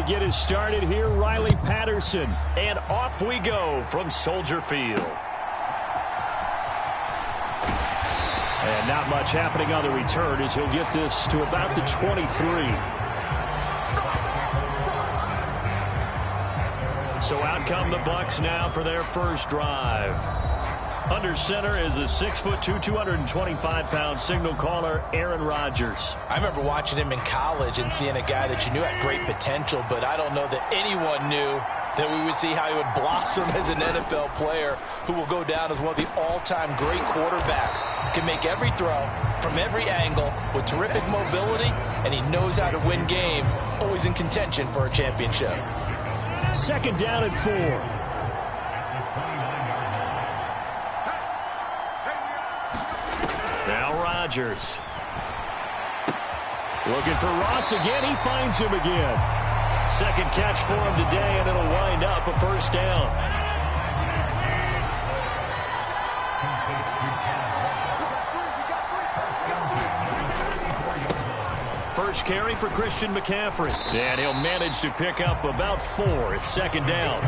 get us started here, Riley Patterson. And off we go from Soldier Field. And not much happening on the return as he'll get this to about the 23. So out come the Bucs now for their first drive. Under center is a 6'2", 225-pound signal caller, Aaron Rodgers. I remember watching him in college and seeing a guy that you knew had great potential, but I don't know that anyone knew that we would see how he would blossom as an NFL player who will go down as one of the all-time great quarterbacks. Can make every throw from every angle with terrific mobility, and he knows how to win games, always in contention for a championship. Second down and 4. Now Rodgers. Looking for Ross again. He finds him again. Second catch for him today, and it'll wind up a first down. First carry for Christian McCaffrey. And he'll manage to pick up about 4. It's second down.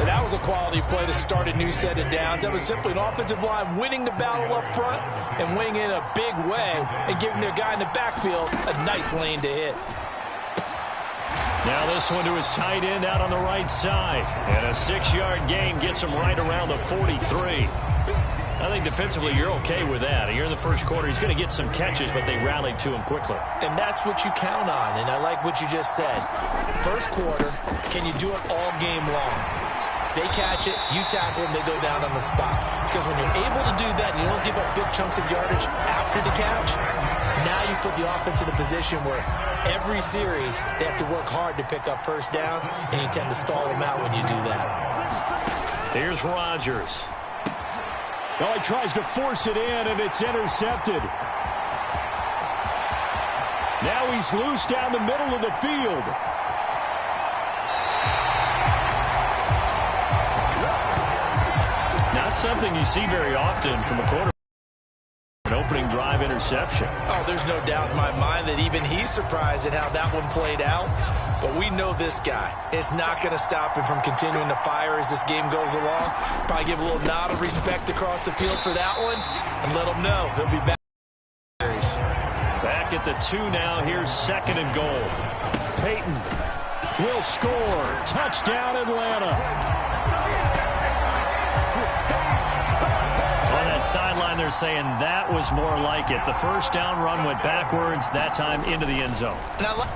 And that was a quality play to start a new set of downs. That was simply an offensive line winning the battle up front and winning in a big way and giving their guy in the backfield a nice lane to hit. Now this one to his tight end out on the right side. And a 6-yard gain gets him right around the 43. I think defensively you're okay with that. Here in the first quarter, he's going to get some catches, but they rallied to him quickly. And that's what you count on, and I like what you just said. First quarter, can you do it all game long? They catch it, you tackle them, they go down on the spot. Because when you're able to do that and you don't give up big chunks of yardage after the catch, now you put the offense in a position where every series they have to work hard to pick up first downs, and you tend to stall them out when you do that. Here's Rodgers. Oh, he tries to force it in, and it's intercepted. Now he's loose down the middle of the field. Not something you see very often from a quarterback. An opening drive interception. Oh, there's no doubt in my mind that even he's surprised at how that one played out. But we know this guy. It's not going to stop him from continuing to fire as this game goes along. Probably give a little nod of respect across the field for that one and let him know he'll be back. Back at the 2 now. Here's second and goal. Peyton will score. Touchdown, Atlanta. On that sideline, they're saying that was more like it. The first down run went backwards, that time into the end zone.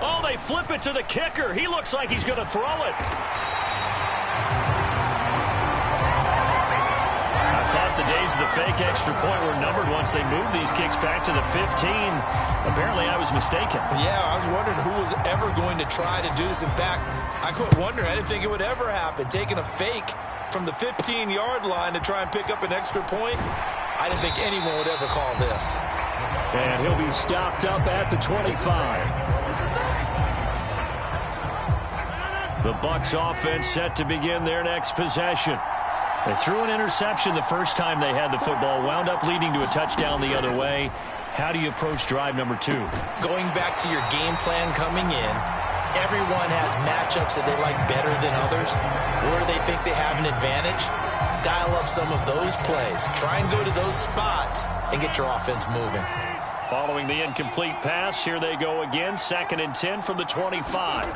Oh, they flip it to the kicker. He looks like he's going to throw it. I thought the days of the fake extra point were numbered once they moved these kicks back to the 15. Apparently, I was mistaken. Yeah, I was wondering who was ever going to try to do this. In fact, I quit wondering. I didn't think it would ever happen. Taking a fake from the 15-yard line to try and pick up an extra point, I didn't think anyone would ever call this. And he'll be stopped up at the 25. The Bucs offense set to begin their next possession. They threw an interception the first time they had the football, wound up leading to a touchdown the other way. How do you approach drive number 2? Going back to your game plan coming in, everyone has matchups that they like better than others, or they think they have an advantage. Dial up some of those plays. Try and go to those spots and get your offense moving. Following the incomplete pass, here they go again. 2nd and 10 from the 25.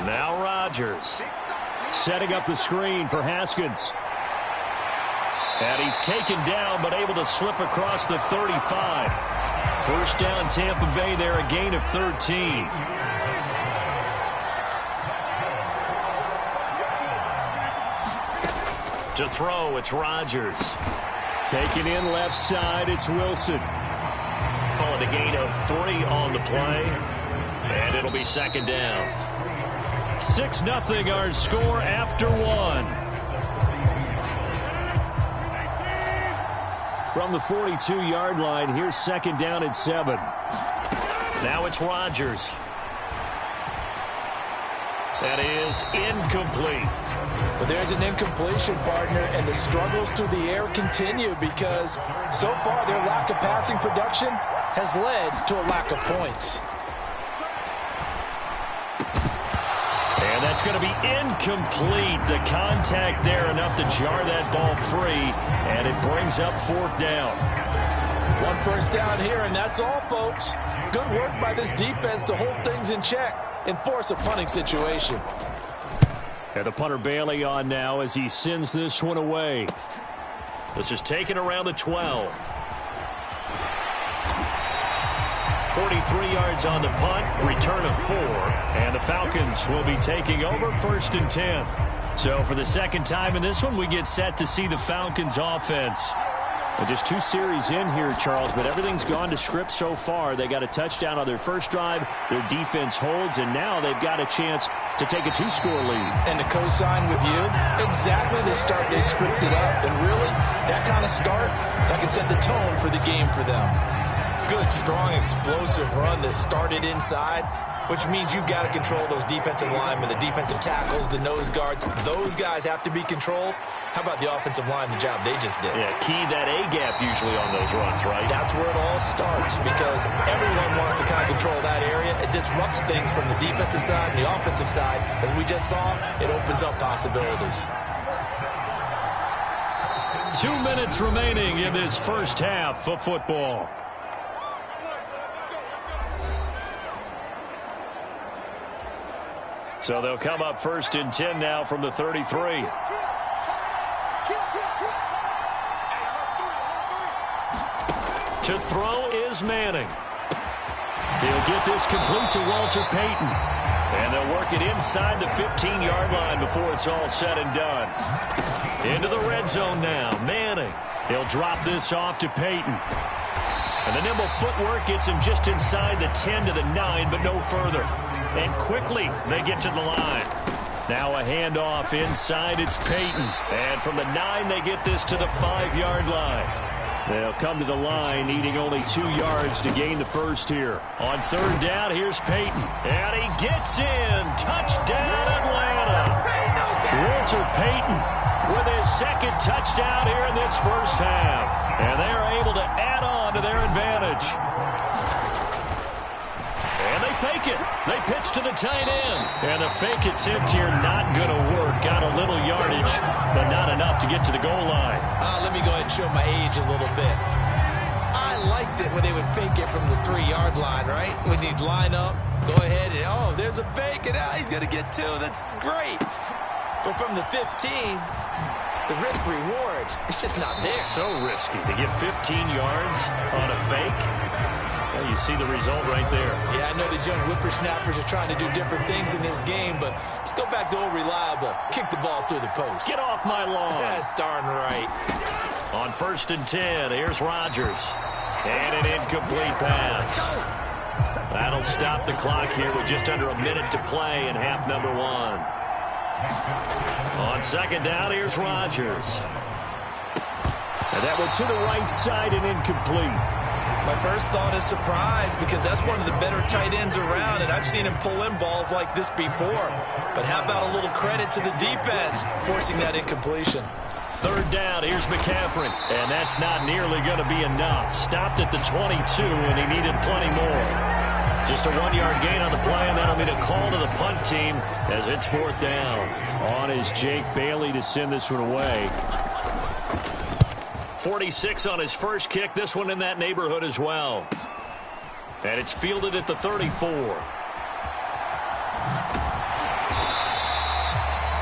Now Rodgers setting up the screen for Haskins. And he's taken down, but able to slip across the 35. First down, Tampa Bay there, a gain of 13. To throw, it's Rodgers. Taking in left side, it's Wilson. Calling a gain of 3 on the play. And it'll be second down. 6-0 our score after 1. From the 42-yard line, here's second down at 7. Now it's Rodgers. That is incomplete. But there's an incompletion, partner, and the struggles through the air continue because so far their lack of passing production has led to a lack of points. It's going to be incomplete. The contact there enough to jar that ball free, and it brings up 4th down. 1 first down here, and that's all, folks. Good work by this defense to hold things in check and force a punting situation. And the punter Bailey on now as he sends this one away. This is taken around the 12. 43 yards on the punt, return of 4, and the Falcons will be taking over 1st and 10. So for the second time in this one, we get set to see the Falcons offense. And just 2 series in here, Charles, but everything's gone to script so far. They got a touchdown on their first drive, their defense holds, and now they've got a chance to take a 2-score lead. And to co-sign with you, exactly the start they scripted up. And really, that kind of start, that can set the tone for the game for them. Good, strong, explosive run that started inside, which means you've got to control those defensive linemen, the defensive tackles, the nose guards. Those guys have to be controlled. How about the offensive line, the job they just did? Yeah, key that A-gap usually on those runs, right? That's where it all starts because everyone wants to kind of control that area. It disrupts things from the defensive side and the offensive side. As we just saw, it opens up possibilities. 2 minutes remaining in this first half of football. So they'll come up 1st and 10 now from the 33. To throw is Manning. He'll get this complete to Walter Payton. And they'll work it inside the 15-yard line before it's all said and done. Into the red zone now. Manning. He'll drop this off to Payton. And the nimble footwork gets him just inside the 10 to the 9, but no further. And quickly they get to the line. Now a handoff inside. It's Payton. And from the 9 they get this to the 5-yard line. They'll come to the line needing only 2 yards to gain the first here. On 3rd down, here's Payton. And he gets in. Touchdown Atlanta. Walter Payton with his 2nd touchdown here in this first half. And they are able to add on to their advantage. And they fake it. They pitch to the tight end. And the fake attempt here not going to work. Got a little yardage, but not enough to get to the goal line. Let me go ahead and show my age a little bit. I liked it when they would fake it from the 3-yard line, right? When you'd line up, go ahead and, oh, there's a fake, and he's going to get 2. That's great. But from the 15, the risk-reward, it's just not there. So risky to get 15 yards on a fake. Well, you see the result right there. Yeah, I know these young whippersnappers are trying to do different things in this game, but let's go back to old reliable. Kick the ball through the post. Get off my lawn. That's darn right. On 1st and 10, here's Rodgers. And an incomplete pass. That'll stop the clock here with just under a minute to play in half number 1. On 2nd down, here's Rodgers. And that one to the right side and incomplete. My first thought is surprise because that's one of the better tight ends around, and I've seen him pull in balls like this before. But how about a little credit to the defense forcing that incompletion? 3rd down, here's McCaffrey. And that's not nearly going to be enough. Stopped at the 22, and he needed plenty more. Just a 1-yard gain on the play, and that'll be a call to the punt team as it's 4th down. On is Jake Bailey to send this one away. 46 on his first kick. This one in that neighborhood as well. And it's fielded at the 34.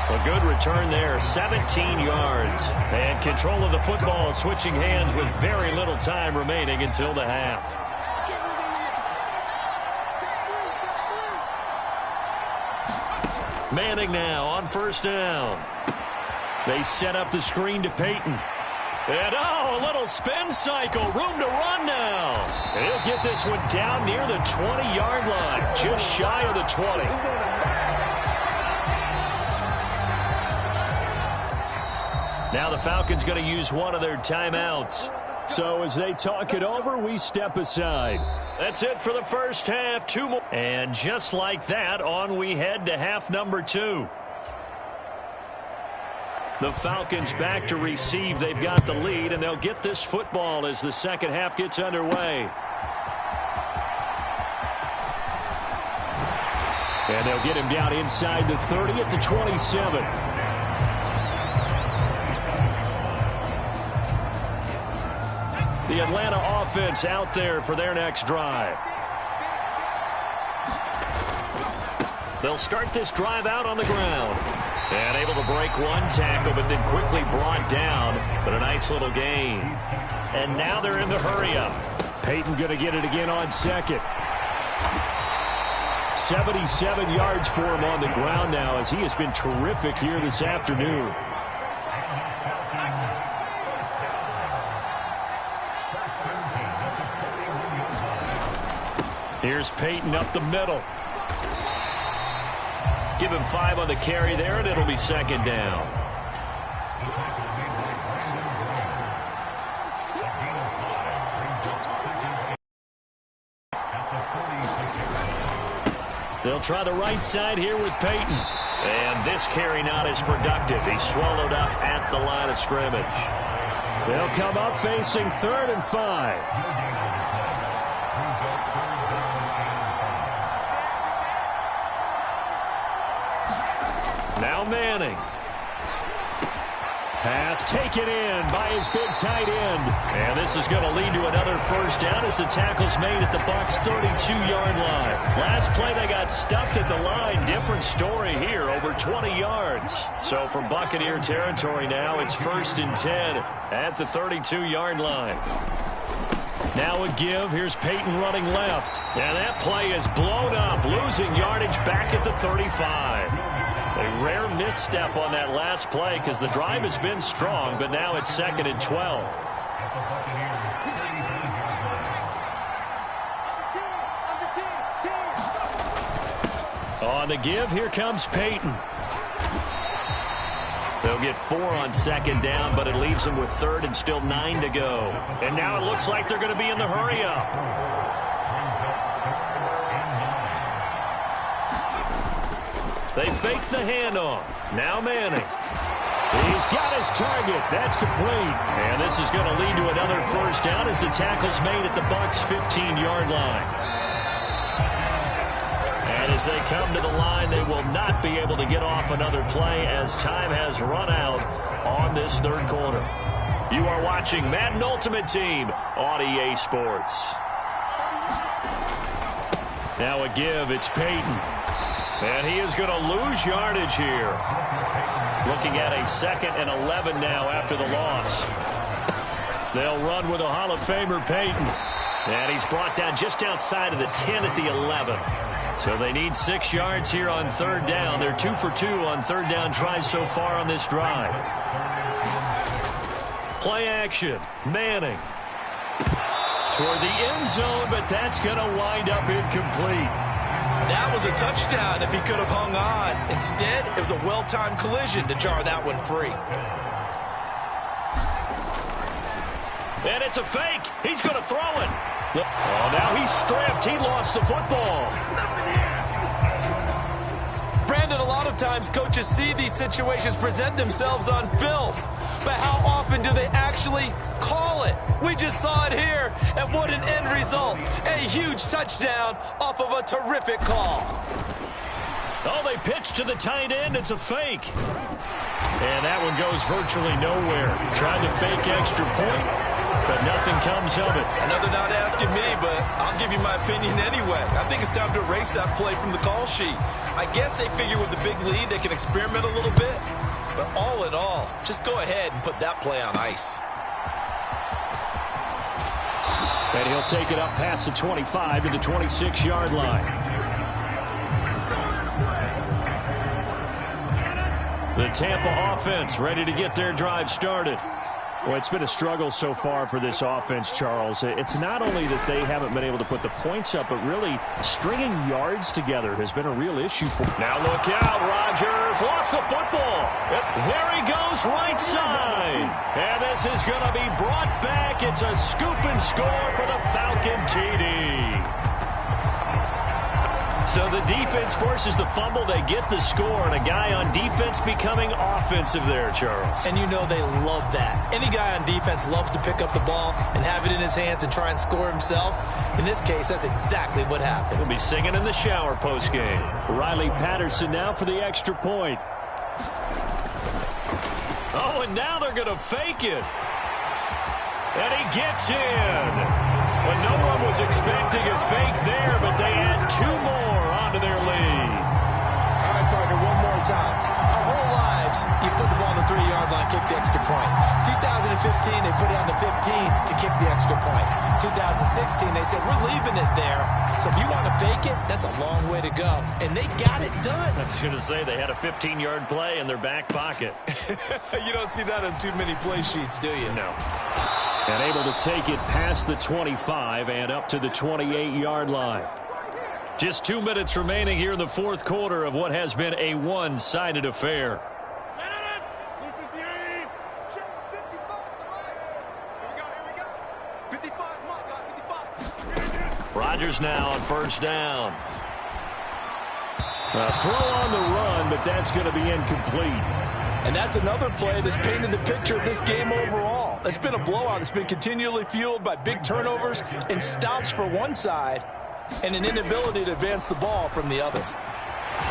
A good return there, 17 yards. And control of the football switching hands with very little time remaining until the half. Manning now on 1st down. They set up the screen to Payton. And, a little spin cycle. Room to run now. And he'll get this one down near the 20-yard line. Just shy of the 20. Now the Falcons going to use one of their timeouts. So as they talk it over, we step aside. That's it for the first half. 2 more. And just like that, on we head to half number 2. The Falcons back to receive. They've got the lead, and they'll get this football as the second half gets underway. And they'll get him down inside the 30 at the 27. The Atlanta offense out there for their next drive. They'll start this drive out on the ground. And able to break one tackle, but then quickly brought down. But a nice little gain. And now they're in the hurry-up. Peyton going to get it again on second. 77 yards for him on the ground now, as he has been terrific here this afternoon. Here's Peyton up the middle. Give him 5 on the carry there, and it'll be second down. They'll try the right side here with Peyton. And this carry not as productive. He's swallowed up at the line of scrimmage. They'll come up facing 3rd and 5. Now Manning. Pass taken in by his big tight end. And this is going to lead to another first down as the tackle's made at the Bucs' 32-yard line. Last play they got stuffed at the line. Different story here, over 20 yards. So from Buccaneer territory now, it's 1st and 10 at the 32-yard line. Now a give. Here's Peyton running left. And that play is blown up, losing yardage back at the 35. A rare misstep on that last play because the drive has been strong, but now it's 2nd and 12. On the give, here comes Peyton. They'll get 4 on 2nd down, but it leaves them with 3rd and still 9 to go. And now it looks like they're going to be in the hurry-up. They fake the handoff. Now Manning. He's got his target. That's complete. And this is going to lead to another first down as the tackle's made at the Bucs' 15-yard line. And as they come to the line, they will not be able to get off another play as time has run out on this 3rd quarter. You are watching Madden Ultimate Team on EA Sports. Now a give. It's Peyton. And he is going to lose yardage here. Looking at a 2nd and 11 now after the loss. They'll run with a Hall of Famer, Peyton. And he's brought down just outside of the 10 at the 11. So they need 6 yards here on 3rd down. They're 2 for 2 on 3rd down tries so far on this drive. Play action. Manning. Toward the end zone, but that's going to wind up incomplete. That was a touchdown if he could have hung on. Instead, it was a well-timed collision to jar that one free. And it's a fake. He's going to throw it. Oh, now he's stripped. He lost the football. Brandon, a lot of times coaches see these situations present themselves on film. But how often do they actually call it? We just saw it here, and what an end result. A huge touchdown off of a terrific call. Oh, they pitch to the tight end. It's a fake. And that one goes virtually nowhere. Tried to fake extra point, but nothing comes of it. Another not asking me, but I'll give you my opinion anyway. I think it's time to erase that play from the call sheet. I guess they figure with the big lead they can experiment a little bit. But all in all, just go ahead and put that play on ice. And he'll take it up past the 25 to the 26-yard line. The Tampa offense ready to get their drive started. Well, it's been a struggle so far for this offense, Charles. It's not only that they haven't been able to put the points up, but really stringing yards together has been a real issue for them. Now look out, Rodgers lost the football. There he goes, right side. And this is going to be brought back. It's a scoop and score for the Falcon TD. So the defense forces the fumble. They get the score, and a guy on defense becoming offensive there, Charles. And you know they love that. Any guy on defense loves to pick up the ball and have it in his hands and try and score himself. In this case, that's exactly what happened. We'll be singing in the shower post-game. Riley Patterson now for the extra point. Oh, and now they're going to fake it. And he gets in. Well, no one was expecting a fake there, but they add 2 more onto their lead. All right, partner, one more time. Our whole lives, you put the ball on the 3-yard line, kick the extra point. 2015, they put it on the 15 to kick the extra point. 2016, they said, we're leaving it there. So if you want to fake it, that's a long way to go. And they got it done. I was going to say they had a 15-yard play in their back pocket. You don't see that on too many play sheets, do you? No. And able to take it past the 25 and up to the 28-yard line. Just 2 minutes remaining here in the fourth quarter of what has been a one-sided affair. Rodgers now on first down. A throw on the run, but that's going to be incomplete. And that's another play that's painted the picture of this game overall. It's been a blowout. It's been continually fueled by big turnovers and stops for one side and an inability to advance the ball from the other.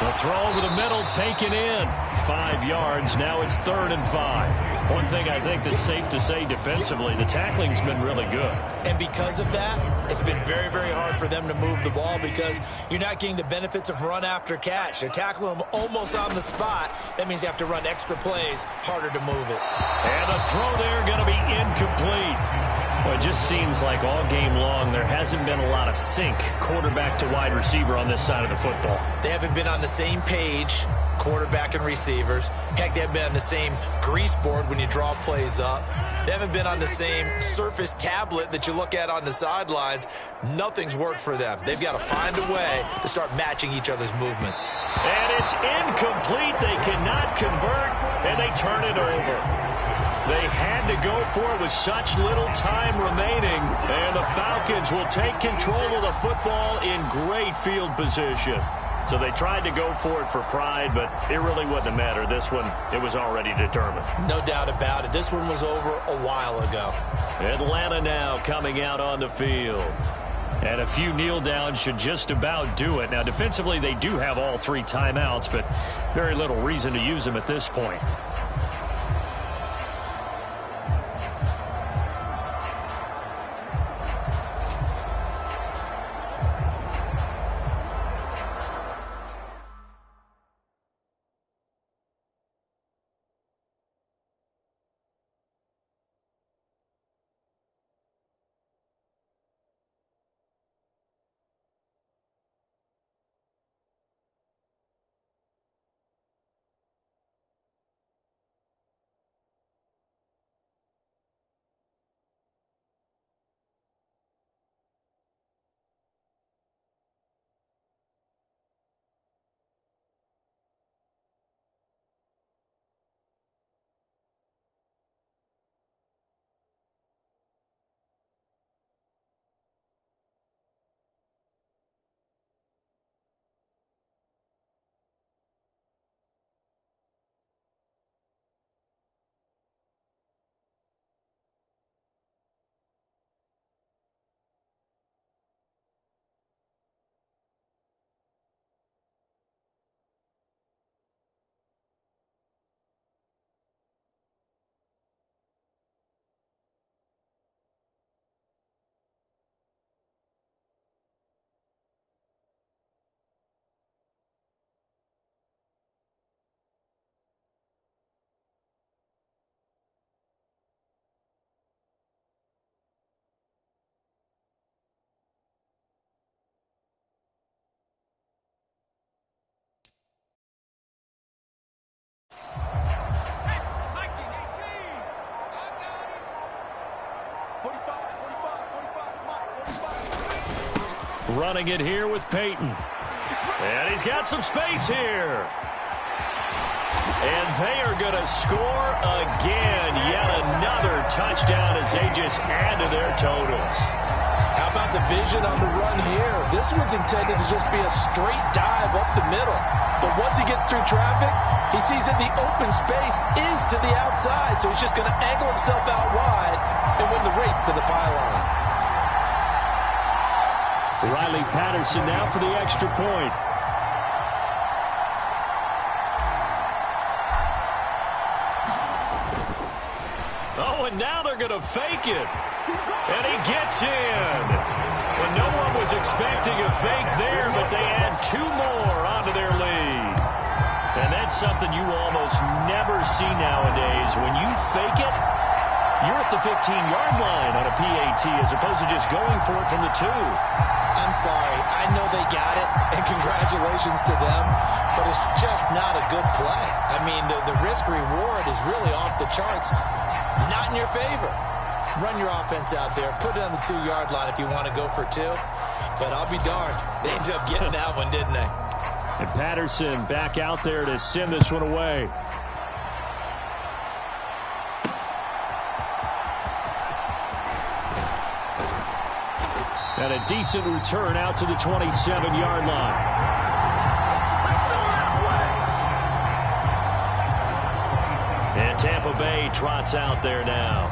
The throw over the middle taken in. 5 yards. Now it's 3rd and 5. One thing I think that's safe to say defensively, the tackling's been really good. And because of that, it's been very, very hard for them to move the ball because you're not getting the benefits of run after catch. They're tackling them almost on the spot. That means you have to run extra plays, harder to move it. And the throw there going to be incomplete. Well, it just seems like all game long there hasn't been a lot of sync quarterback to wide receiver on this side of the football. They haven't been on the same page, quarterback and receivers. Heck, they haven't been on the same grease board when you draw plays up. They haven't been on the same surface tablet that you look at on the sidelines. Nothing's worked for them. They've got to find a way to start matching each other's movements. And it's incomplete. They cannot convert, and they turn it over. They had to go for it with such little time remaining, and the Falcons will take control of the football in great field position. So they tried to go for it for pride, but it really wouldn't have mattered. This one, it was already determined. No doubt about it. This one was over a while ago. Atlanta now coming out on the field. And a few kneel downs should just about do it. Now, defensively, they do have all 3 timeouts, but very little reason to use them at this point. Running it here with Peyton. And he's got some space here. And they are going to score again. Yet another touchdown as they just add to their totals. How about the vision on the run here? This one's intended to just be a straight dive up the middle. But once he gets through traffic, he sees that the open space is to the outside, so he's just going to angle himself out wide and win the race to the pylon. Riley Patterson now for the extra point. Oh, and now they're going to fake it. And he gets in. And no one was expecting a fake there, but they add 2 more onto their lead. And that's something you almost never see nowadays. When you fake it, you're at the 15-yard line on a PAT as opposed to just going for it from the 2. I'm sorry. I know they got it, and congratulations to them, but it's just not a good play. I mean, the risk-reward is really off the charts. Not in your favor. Run your offense out there. Put it on the 2-yard line if you want to go for 2. But I'll be darned. They ended up getting that one, didn't they? And Patterson back out there to send this one away. And a decent return out to the 27-yard line. And Tampa Bay trots out there now.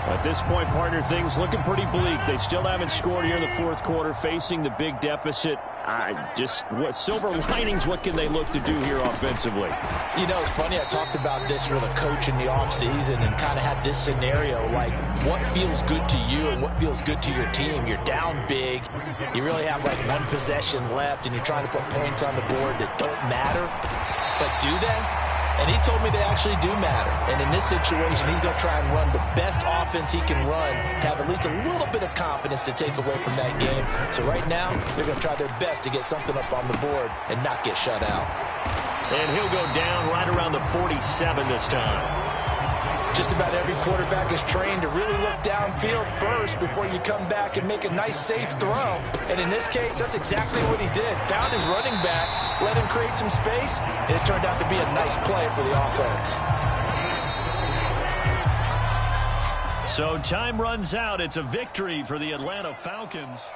At this point, partner, things looking pretty bleak. They still haven't scored here in the fourth quarter, facing the big deficit. What silver linings, what can they look to do here offensively? You know, it's funny, I talked about this with a coach in the offseason and kind of had this scenario, like what feels good to you and what feels good to your team. You're down big. You really have like 1 possession left, and you're trying to put points on the board that don't matter. But do they? And he told me they actually do matter. And in this situation, he's going to try and run the best offense he can run, have at least a little bit of confidence to take away from that game. So right now, they're going to try their best to get something up on the board and not get shut out. And he'll go down right around the 47 this time. Just about every quarterback is trained to really look downfield first before you come back and make a nice, safe throw. And in this case, that's exactly what he did. Found his running back, let him create some space, and it turned out to be a nice play for the offense. So time runs out. It's a victory for the Atlanta Falcons.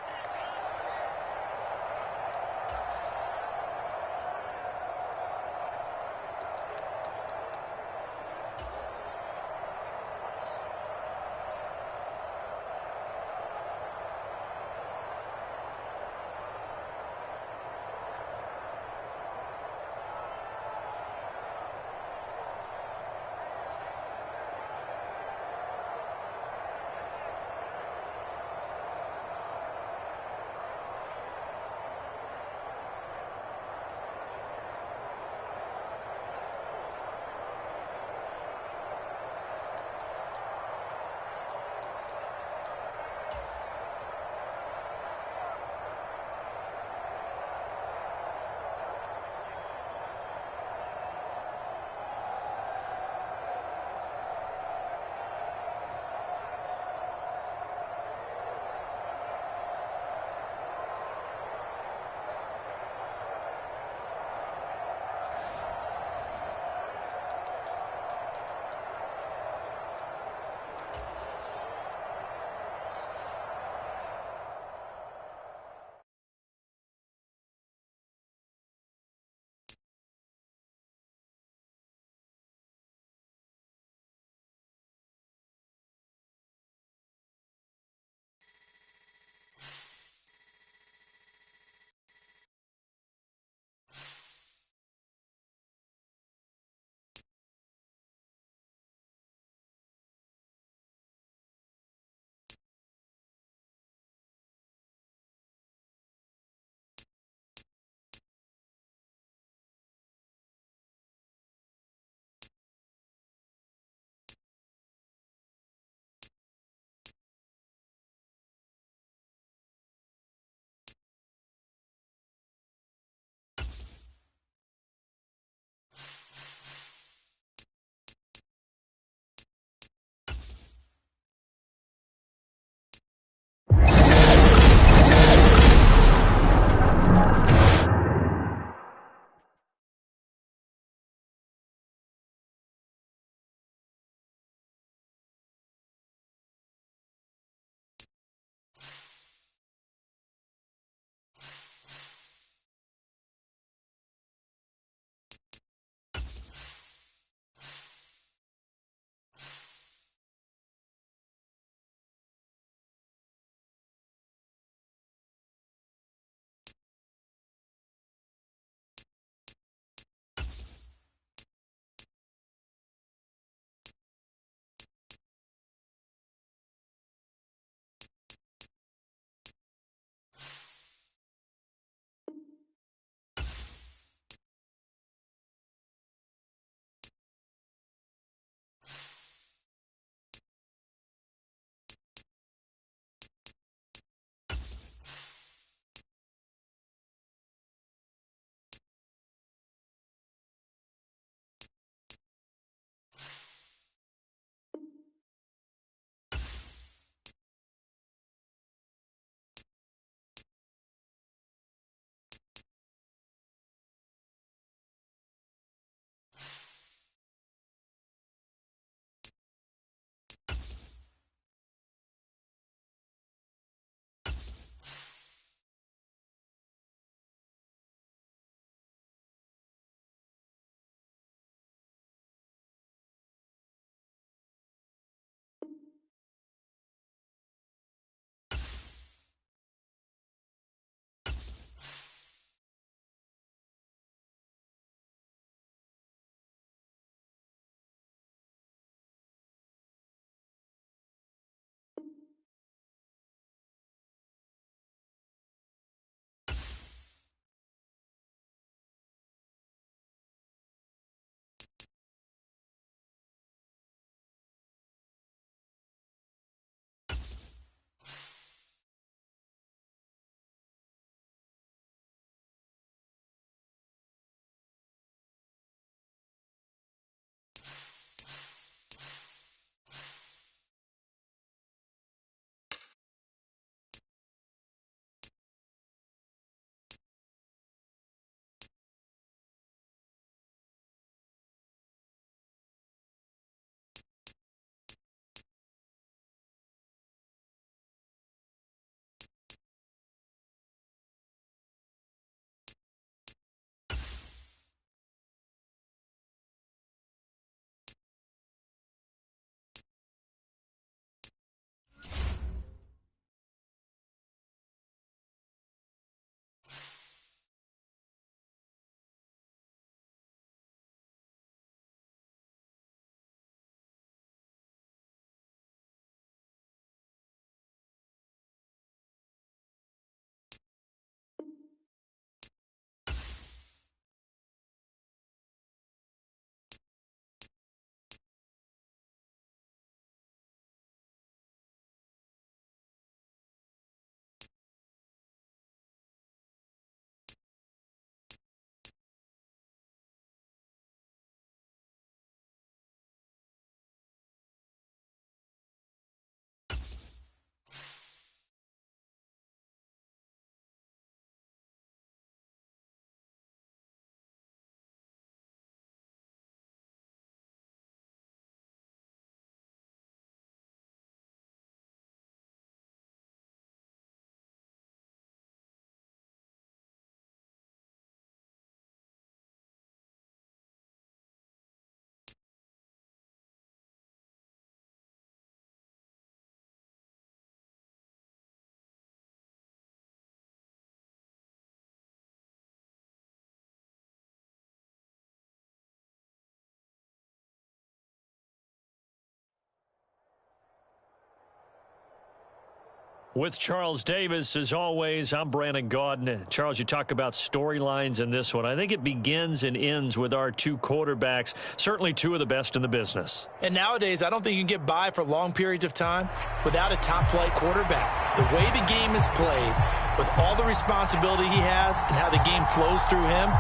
With Charles Davis, as always, I'm Brandon Gaudin. Charles, you talk about storylines in this one. I think it begins and ends with our two quarterbacks, certainly two of the best in the business. And nowadays, I don't think you can get by for long periods of time without a top-flight quarterback. The way the game is played, with all the responsibility he has and how the game flows through him,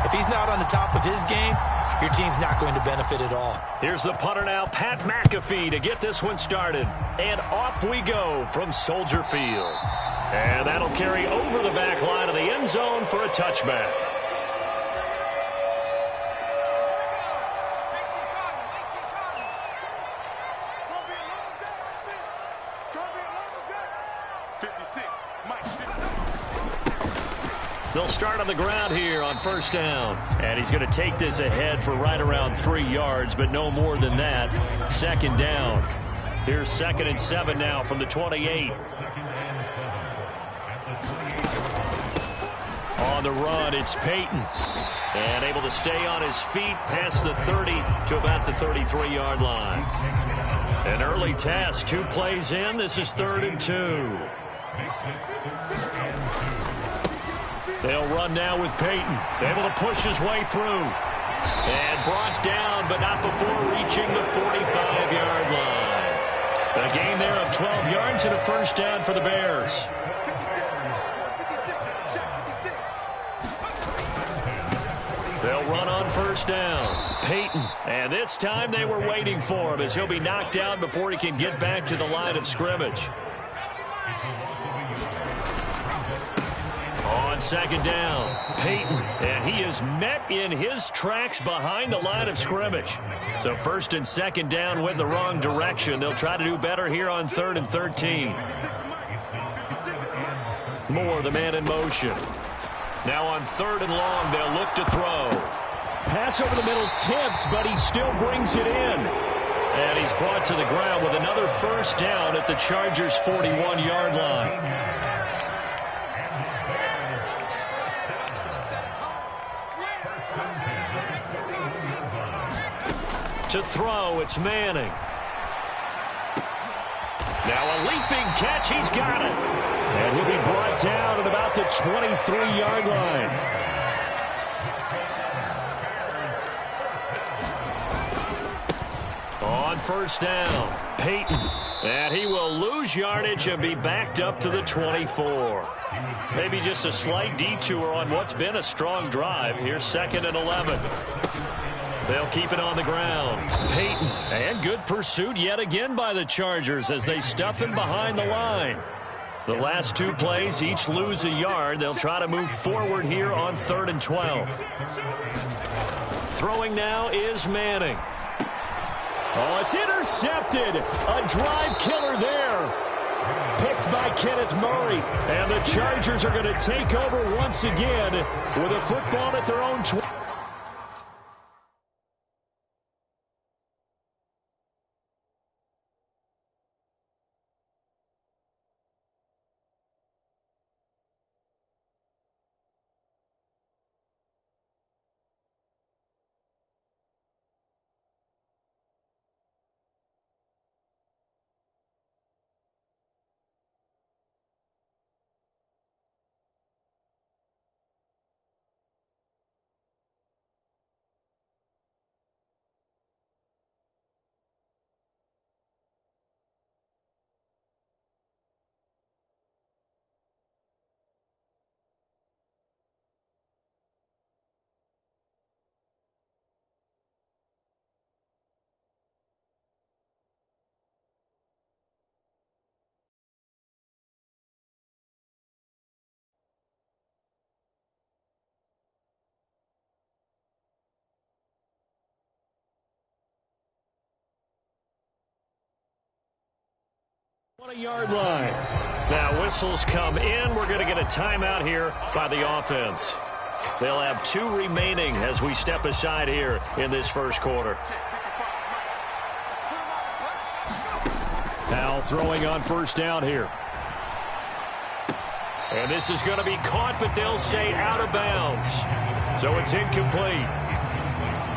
if he's not on the top of his game, your team's not going to benefit at all. Here's the punter now, Pat McAfee, to get this one started. And off we go from Soldier Field. And that'll carry over the back line of the end zone for a touchback. They'll start on the ground here on first down. And he's going to take this ahead for right around 3 yards, but no more than that. Second down. Here's 2nd and 7 now from the 28. On the run, it's Peyton. And able to stay on his feet past the 30 to about the 33-yard line. An early test, 2 plays in. This is 3rd and 2. They'll run now with Peyton. Able to push his way through. And brought down, but not before reaching the 45-yard line. A gain there of 12 yards and a first down for the Bears. They'll run on first down. Peyton. And this time they were waiting for him as he'll be knocked down before he can get back to the line of scrimmage. On second down, Peyton, and he is met in his tracks behind the line of scrimmage. So 1st and 2nd down went the wrong direction. They'll try to do better here on 3rd and 13. Moore, the man in motion. Now on 3rd and long, they'll look to throw. Pass over the middle tipped, but he still brings it in. And he's brought to the ground with another first down at the Chargers' 41-yard line. To throw, it's Manning. Now a leaping catch, he's got it. And he'll be brought down at about the 23-yard line. On first down, Peyton. And he will lose yardage and be backed up to the 24. Maybe just a slight detour on what's been a strong drive. Here's 2nd and 11. They'll keep it on the ground. Peyton, and good pursuit yet again by the Chargers as they stuff him behind the line. The last 2 plays each lose a yard. They'll try to move forward here on 3rd and 12. Throwing now is Manning. Oh, it's intercepted. A drive killer there. Picked by Kenneth Murray. And the Chargers are going to take over once again with a football at their own 20. Yard line. Now whistles come in. We're going to get a timeout here by the offense. They'll have 2 remaining as we step aside here in this first quarter. Now throwing on first down here. And this is going to be caught, but they'll say out of bounds. So it's incomplete.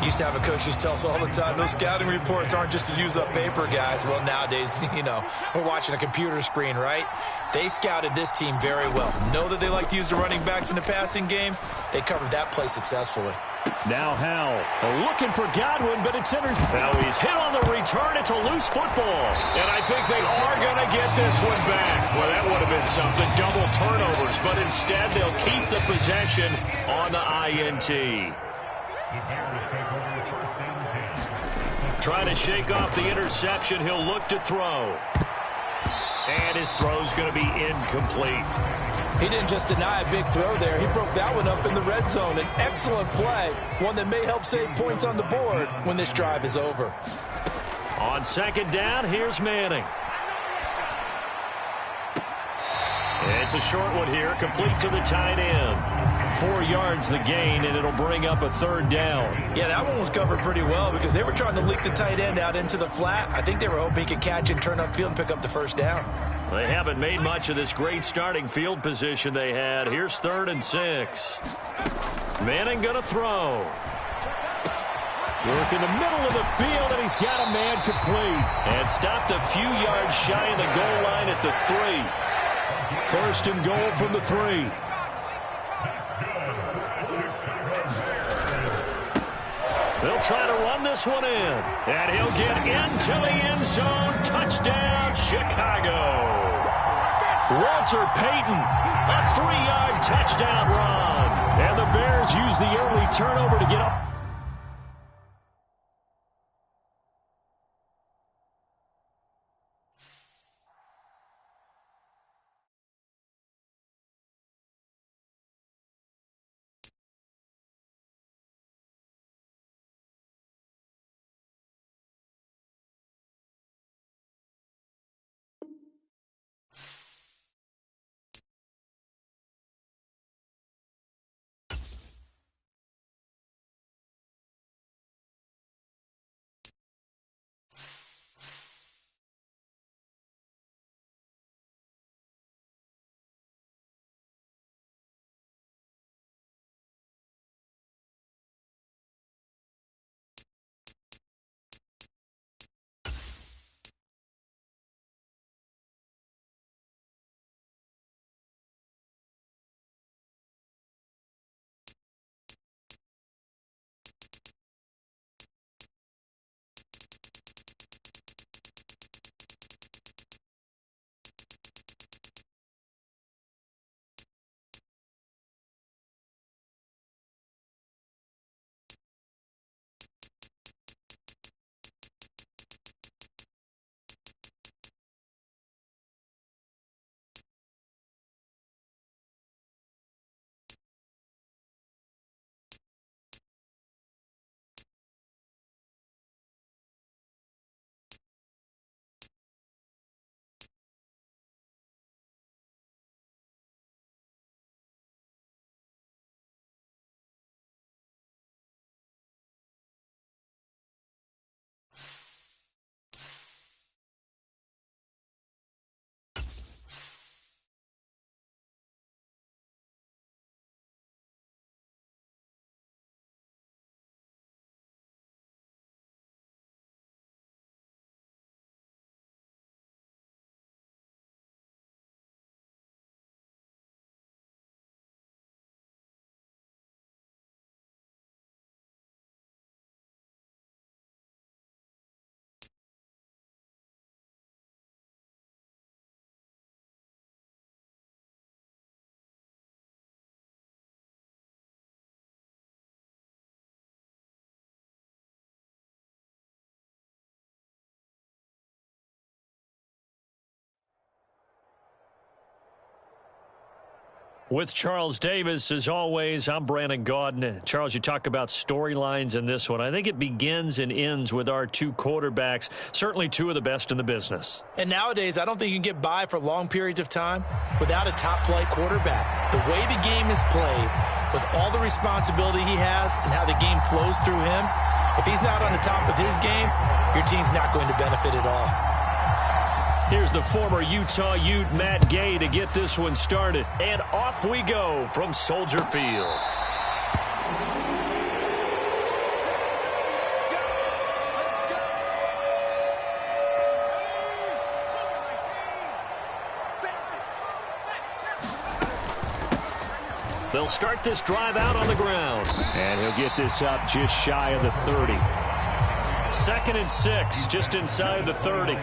Used to have a coach who used to tell us all the time, those scouting reports aren't just to use up paper, guys. Well, nowadays, we're watching a computer screen, right? They scouted this team very well. Know that they like to use the running backs in the passing game. They covered that play successfully. Now Howell looking for Godwin, but it's enters. Now he's hit on the return. It's a loose football. And I think they are going to get this one back. Well, that would have been something. Double turnovers, but instead they'll keep the possession on the INT. Trying to shake off the interception. He'll look to throw. And his throw's going to be incomplete. He didn't just deny a big throw there. He broke that one up in the red zone. An excellent play, one that may help save points on the board when this drive is over. On second down, here's Manning. It's a short one here, complete to the tight end. 4 yards the gain, and it'll bring up a third down. Yeah, that one was covered pretty well because they were trying to leak the tight end out into the flat. I think they were hoping he could catch and turn upfield and pick up the first down. They haven't made much of this great starting field position they had. Here's 3rd and 6. Manning going to throw. Work in the middle of the field, and he's got a man complete. And stopped a few yards shy of the goal line at the 3. 1st and goal from the 3. They'll try to run this one in. And he'll get into the end zone. Touchdown, Chicago. Walter Payton, a 3-yard touchdown run. And the Bears use the early turnover to get up. With Charles Davis, as always, I'm Brandon Gaudin. Charles, you talk about storylines in this one. I think it begins and ends with our 2 quarterbacks, certainly 2 of the best in the business. And nowadays, I don't think you can get by for long periods of time without a top-flight quarterback. The way the game is played, with all the responsibility he has and how the game flows through him, if he's not on the top of his game, your team's not going to benefit at all. Here's the former Utah Ute, Matt Gay, to get this one started. And off we go from Soldier Field. They'll start this drive out on the ground. And he'll get this up just shy of the 30. 2nd and 6, just inside the 30.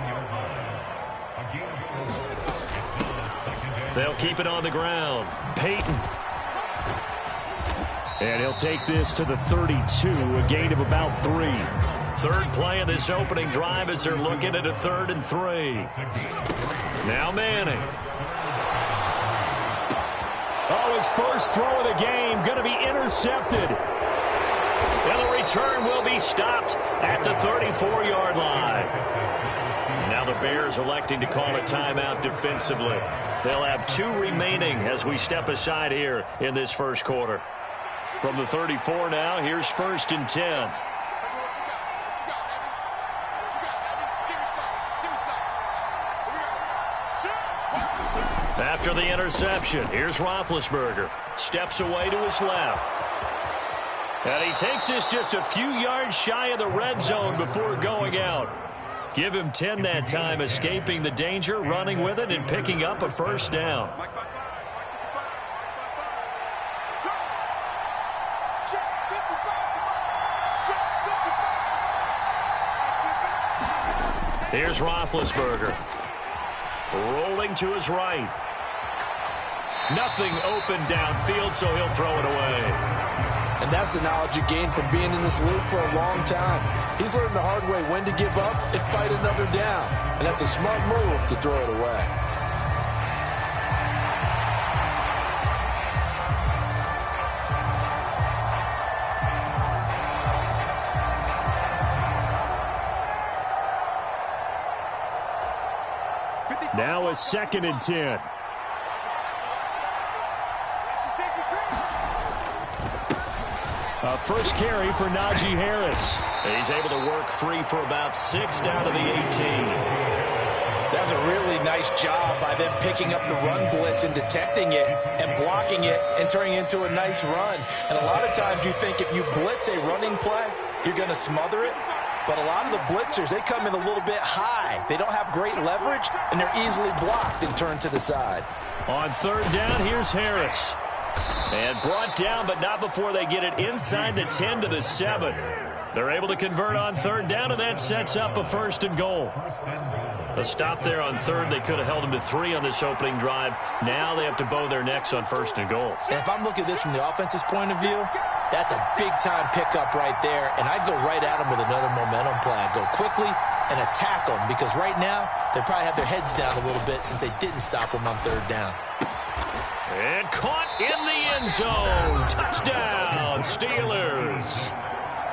They'll keep it on the ground. Peyton. And he'll take this to the 32, a gain of about 3. 3rd play of this opening drive as they're looking at a 3rd and 3. Now Manning. Oh, his first throw of the game going to be intercepted. And the return will be stopped at the 34-yard line. Now the Bears electing to call a timeout defensively. They'll have 2 remaining as we step aside here in this first quarter. From the 34 now, here's 1st and 10. After the interception, here's Roethlisberger. Steps away to his left. And he takes this just a few yards shy of the red zone before going out. Give him 10 that time, escaping the danger, running with it, and picking up a 1st down. Here's Roethlisberger. Rolling to his right. Nothing open downfield, so he'll throw it away. And that's the knowledge you gain from being in this league for a long time. He's learned the hard way when to give up and fight another down. And that's a smart move to throw it away. Now a 2nd and 10. A first carry for Najee Harris. He's able to work free for about 6 down to the 18. That's a really nice job by them picking up the run blitz and detecting it and blocking it and turning it into a nice run. And a lot of times you think if you blitz a running play, you're going to smother it. But a lot of the blitzers, they come in a little bit high. They don't have great leverage, and they're easily blocked and turned to the side. On 3rd down, here's Harris. And brought down, but not before they get it inside the 10 to the 7. They're able to convert on 3rd down, and that sets up a 1st and goal. A stop there on 3rd. They could have held them to 3 on this opening drive. Now they have to bow their necks on 1st and goal. And if I'm looking at this from the offense's point of view, that's a big-time pickup right there, and I go right at them with another momentum play. I go quickly and attack them because right now they probably have their heads down a little bit since they didn't stop them on 3rd down. And caught in the end zone. Touchdown, Steelers.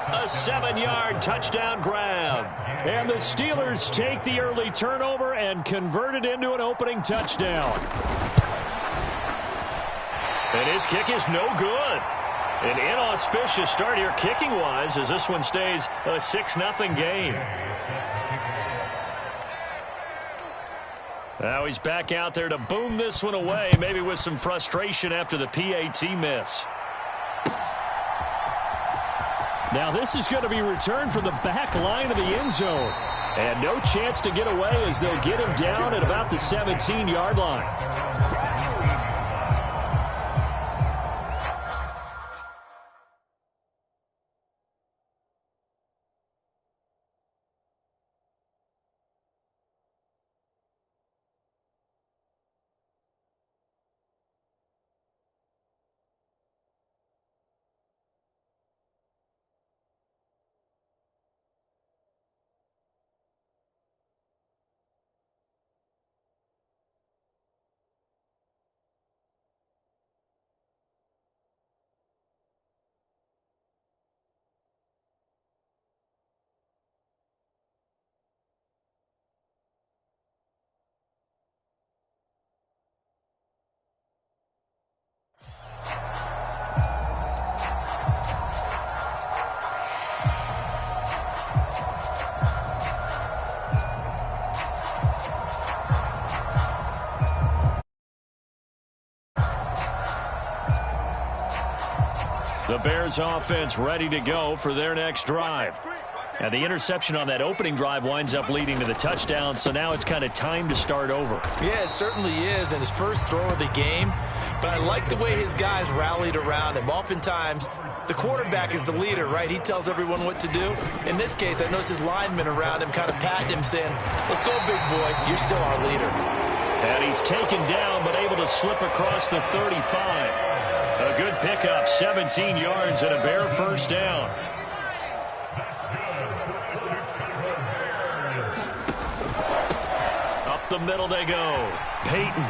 A 7-yard touchdown grab. And the Steelers take the early turnover and convert it into an opening touchdown. And his kick is no good. An inauspicious start here kicking-wise as this one stays a 6-0 game. Now he's back out there to boom this one away, maybe with some frustration after the PAT miss. Now this is going to be returned from the back line of the end zone. And no chance to get away as they'll get him down at about the 17-yard line. The Bears offense ready to go for their next drive. And the interception on that opening drive winds up leading to the touchdown, so now it's kind of time to start over. Yeah, it certainly is, and his first throw of the game. But I like the way his guys rallied around him. Oftentimes, the quarterback is the leader, right? He tells everyone what to do. In this case, I noticed his linemen around him kind of patting him, saying, let's go, big boy. You're still our leader. And he's taken down, but able to slip across the 35. A good pickup, 17 yards and a Bear first down. The middle they go. Peyton.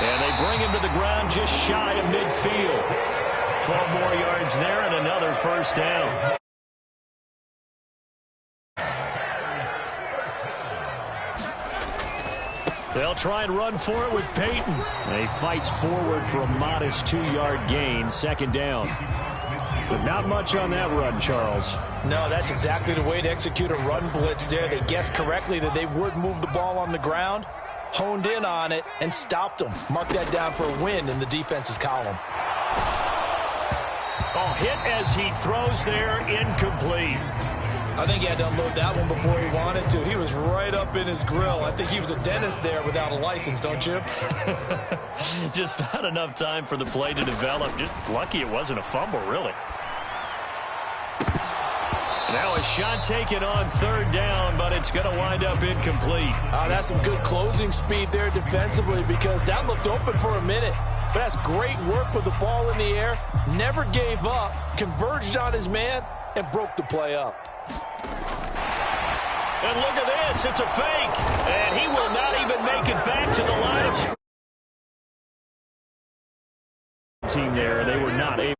And they bring him to the ground just shy of midfield. 12 more yards there and another first down. They'll try and run for it with Peyton. And he fights forward for a modest 2-yard gain, second down. But not much on that run, Charles. No, that's exactly the way to execute a run blitz there. They guessed correctly that they would move the ball on the ground, honed in on it, and stopped them. Mark that down for a win in the defense's column. Oh, hit as he throws there, incomplete. I think he had to unload that one before he wanted to. He was right up in his grill. I think he was a dentist there without a license, don't you? Just not enough time for the play to develop. Just lucky it wasn't a fumble, really. Now a shot taken on third down, but it's going to wind up incomplete. That's some good closing speed there defensively because that looked open for a minute. But that's great work with the ball in the air. Never gave up, converged on his man, and broke the play up. And look at this. It's a fake. And he will not even make it back to the line of scrimmage. Team there, they were not able.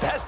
That's